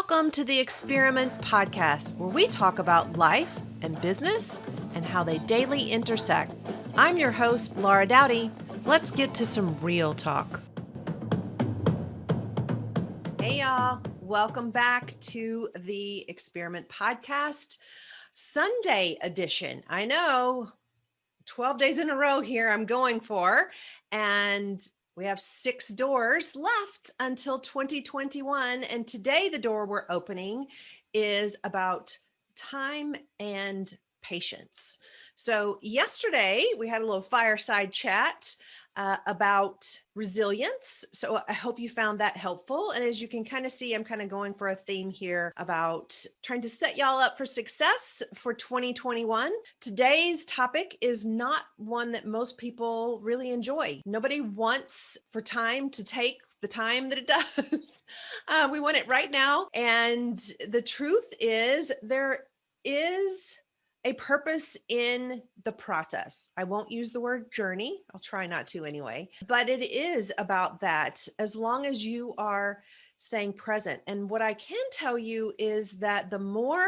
Welcome to the Experiment podcast, where we talk about life and business and how they daily intersect. I'm your host, Laura Dowdy. Let's get to some real talk. Hey, y'all. Welcome back to the Experiment podcast, Sunday edition. I know 12 days in a row here I'm going for, and we have 6 doors left until 2021. And today the door we're opening is about time and patience. So yesterday we had a little fireside chat about resilience. So I hope you found that helpful. And as you can kind of see, I'm kind of going for a theme here about trying to set y'all up for success for 2021. Today's topic is not one that most people really enjoy. Nobody wants for time to take the time that it does. We want it right now. And the truth is, there is a purpose in the process. I won't use the word journey. I'll try not to anyway, but it is about that as long as you are staying present. And what I can tell you is that the more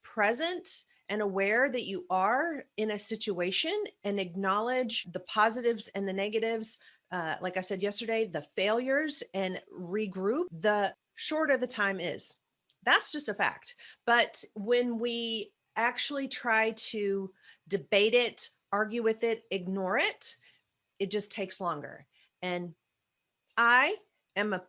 present and aware that you are in a situation and acknowledge the positives and the negatives, like I said yesterday, the failures, and regroup, the shorter the time is. That's just a fact. But when we actually try to debate it, argue with it, ignore it, it just takes longer. And I am an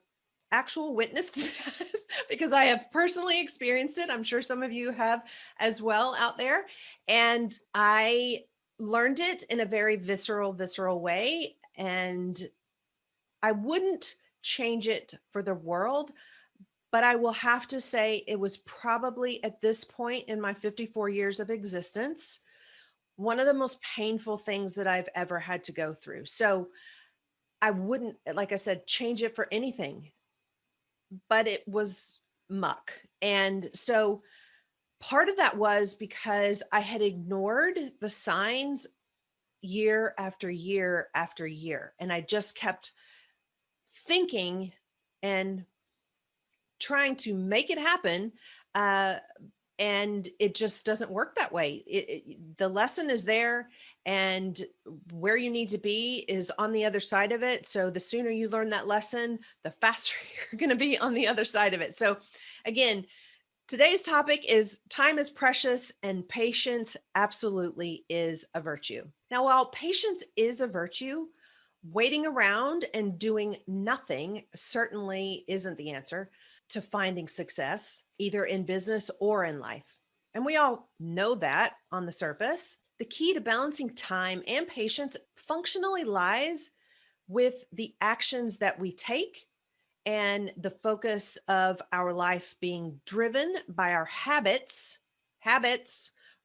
actual witness to that because I have personally experienced it. I'm sure some of you have as well out there. And I learned it in a very visceral way. And I wouldn't change it for the world. But I will have to say it was probably at this point in my 54 years of existence, one of the most painful things that I've ever had to go through. So I wouldn't, like I said, change it for anything, but it was muck. And so part of that was because I had ignored the signs year after year after year. And I just kept thinking and trying to make it happen. And it just doesn't work that way. The lesson is there, and where you need to be is on the other side of it. So the sooner you learn that lesson, the faster you're going to be on the other side of it. So again, today's topic is time is precious and patience absolutely is a virtue. Now, while patience is a virtue, waiting around and doing nothing certainly isn't the answer to finding success, either in business or in life. And we all know that on the surface. The key to balancing time and patience functionally lies with the actions that we take and the focus of our life being driven by our habits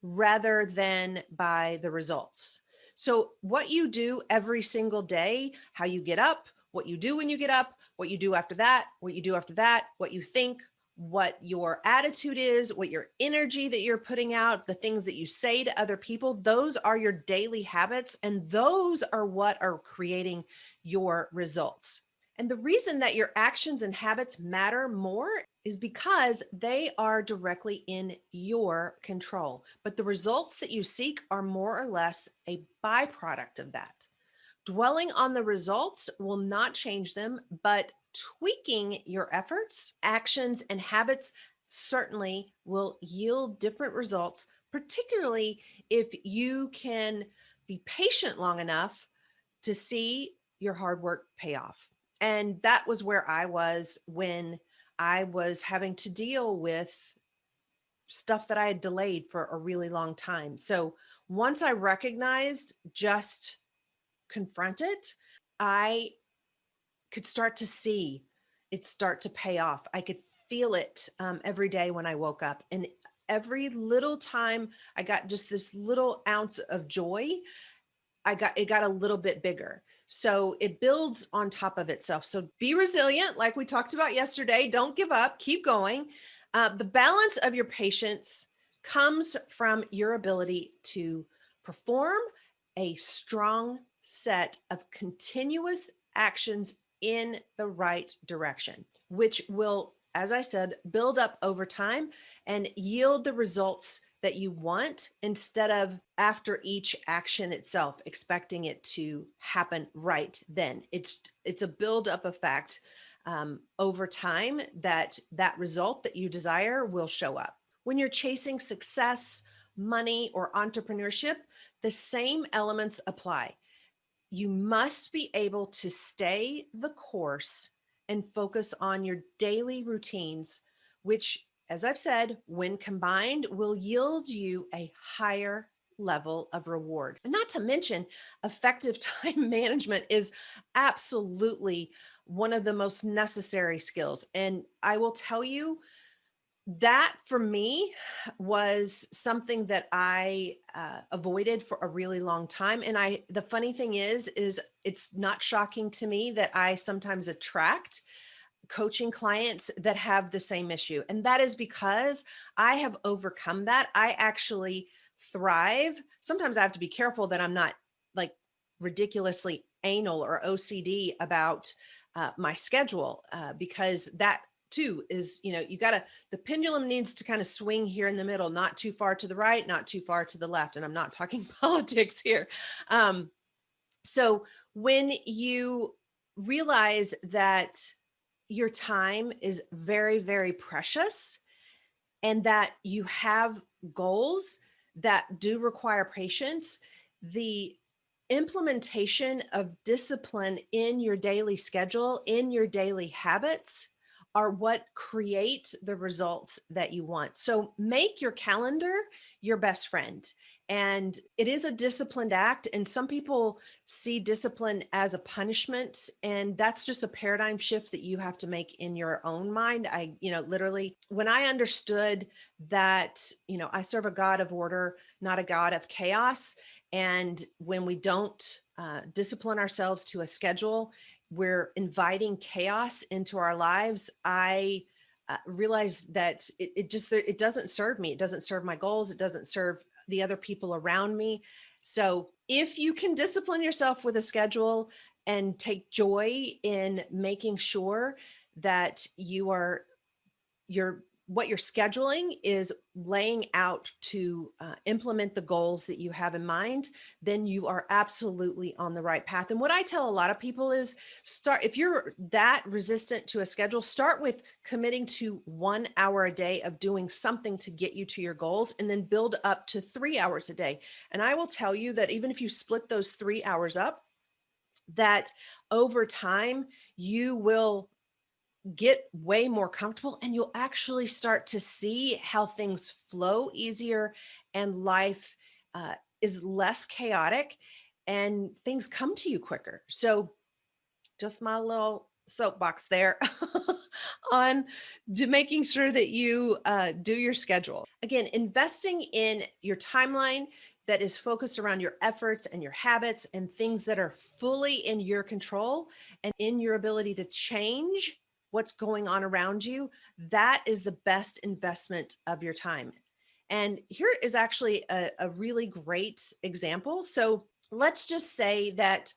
rather than by the results. So what you do every single day, how you get up, what you do when you get up, what you do after that, what you do after that, what you think, what your attitude is, what your energy that you're putting out, the things that you say to other people, those are your daily habits, and those are what are creating your results. And the reason that your actions and habits matter more is because they are directly in your control. But the results that you seek are more or less a byproduct of that. Dwelling on the results will not change them, but tweaking your efforts, actions, and habits certainly will yield different results, particularly if you can be patient long enough to see your hard work pay off. And that was where I was when I was having to deal with stuff that I had delayed for a really long time. So once I recognized, just confront it, I could start to see it start to pay off. I could feel it every day when I woke up. And every little time I got just this little ounce of joy, it got a little bit bigger. So it builds on top of itself. So be resilient, like we talked about yesterday. Don't give up, keep going. The balance of your patience comes from your ability to perform a strong set of continuous actions in the right direction, which will as I said, build up over time and yield the results that you want instead of after each action itself, expecting it to happen right then. It's a build up effect over time that result that you desire will show up. When you're chasing success, money, or entrepreneurship, the same elements apply. You must be able to stay the course and focus on your daily routines, which, as I've said, when combined, will yield you a higher level of reward. And not to mention, effective time management is absolutely one of the most necessary skills. And I will tell you, that for me was something that I avoided for a really long time. And the funny thing is it's not shocking to me that I sometimes attract coaching clients that have the same issue. And that is because I have overcome that. I actually thrive. Sometimes I have to be careful that I'm not like ridiculously anal or OCD about my schedule, because that too is, you gotta, the pendulum needs to kind of swing here in the middle, not too far to the right, not too far to the left. And I'm not talking politics here. So when you realize that your time is very, very precious and that you have goals that do require patience, the implementation of discipline in your daily schedule, in your daily habits, are what create the results that you want. So make your calendar your best friend. And it is a disciplined act. And some people see discipline as a punishment. And that's just a paradigm shift that you have to make in your own mind. Literally, when I understood that, I serve a God of order, not a God of chaos. And when we don't discipline ourselves to a schedule, we're inviting chaos into our lives. I realized that it doesn't serve me. It doesn't serve my goals. It doesn't serve the other people around me. So if you can discipline yourself with a schedule and take joy in making sure that what you're scheduling is laying out to implement the goals that you have in mind, then you are absolutely on the right path. And what I tell a lot of people is if you're that resistant to a schedule, start with committing to 1 hour a day of doing something to get you to your goals, and then build up to 3 hours a day. And I will tell you that even if you split those 3 hours up, that over time you will get way more comfortable and you'll actually start to see how things flow easier and life is less chaotic and things come to you quicker. So just my little soapbox there on making sure that you do your schedule. Again, investing in your timeline that is focused around your efforts and your habits and things that are fully in your control and in your ability to change what's going on around you, that is the best investment of your time. And here is actually a really great example. So let's just say that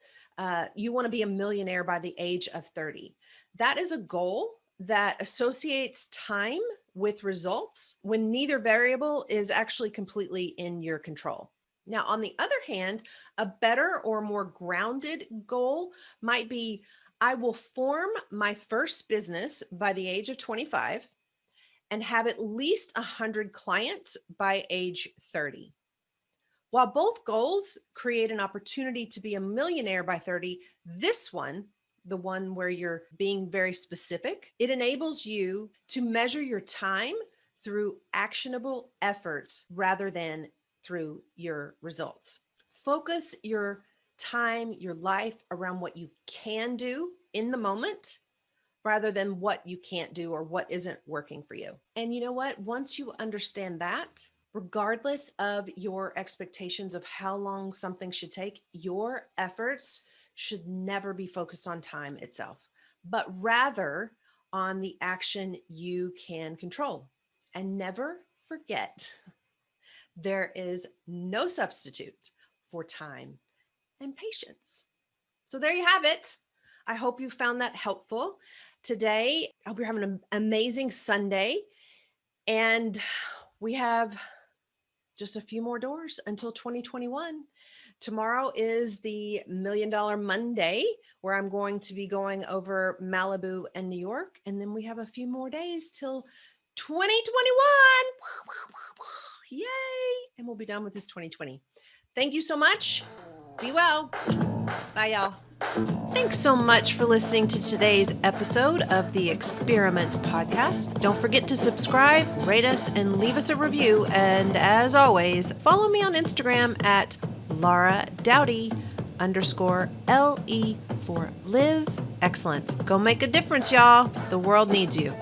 you want to be a millionaire by the age of 30. That is a goal that associates time with results when neither variable is actually completely in your control. Now, on the other hand, a better or more grounded goal might be, I will form my first business by the age of 25 and have at least 100 clients by age 30. While both goals create an opportunity to be a millionaire by 30, this one, the one where you're being very specific, it enables you to measure your time through actionable efforts rather than through your results. Focus your time, your life around what you can do in the moment rather than what you can't do or what isn't working for you. And you know what? Once you understand that, regardless of your expectations of how long something should take, your efforts should never be focused on time itself, but rather on the action you can control. And never forget, there is no substitute for time and patience. So there you have it. I hope you found that helpful. today. I hope you're having an amazing Sunday. And we have just a few more doors until 2021. Tomorrow is the $1 Million Monday, where I'm going to be going over Malibu and New York. And then we have a few more days till 2021. Yay. And we'll be done with this 2020. Thank you so much. Be well. Bye, y'all. Thanks so much for listening to today's episode of the Experiment Podcast. Don't forget to subscribe, rate us, and leave us a review. And as always, follow me on Instagram at LauraDowdy_LE for Live Excellent. Go make a difference, y'all. The world needs you.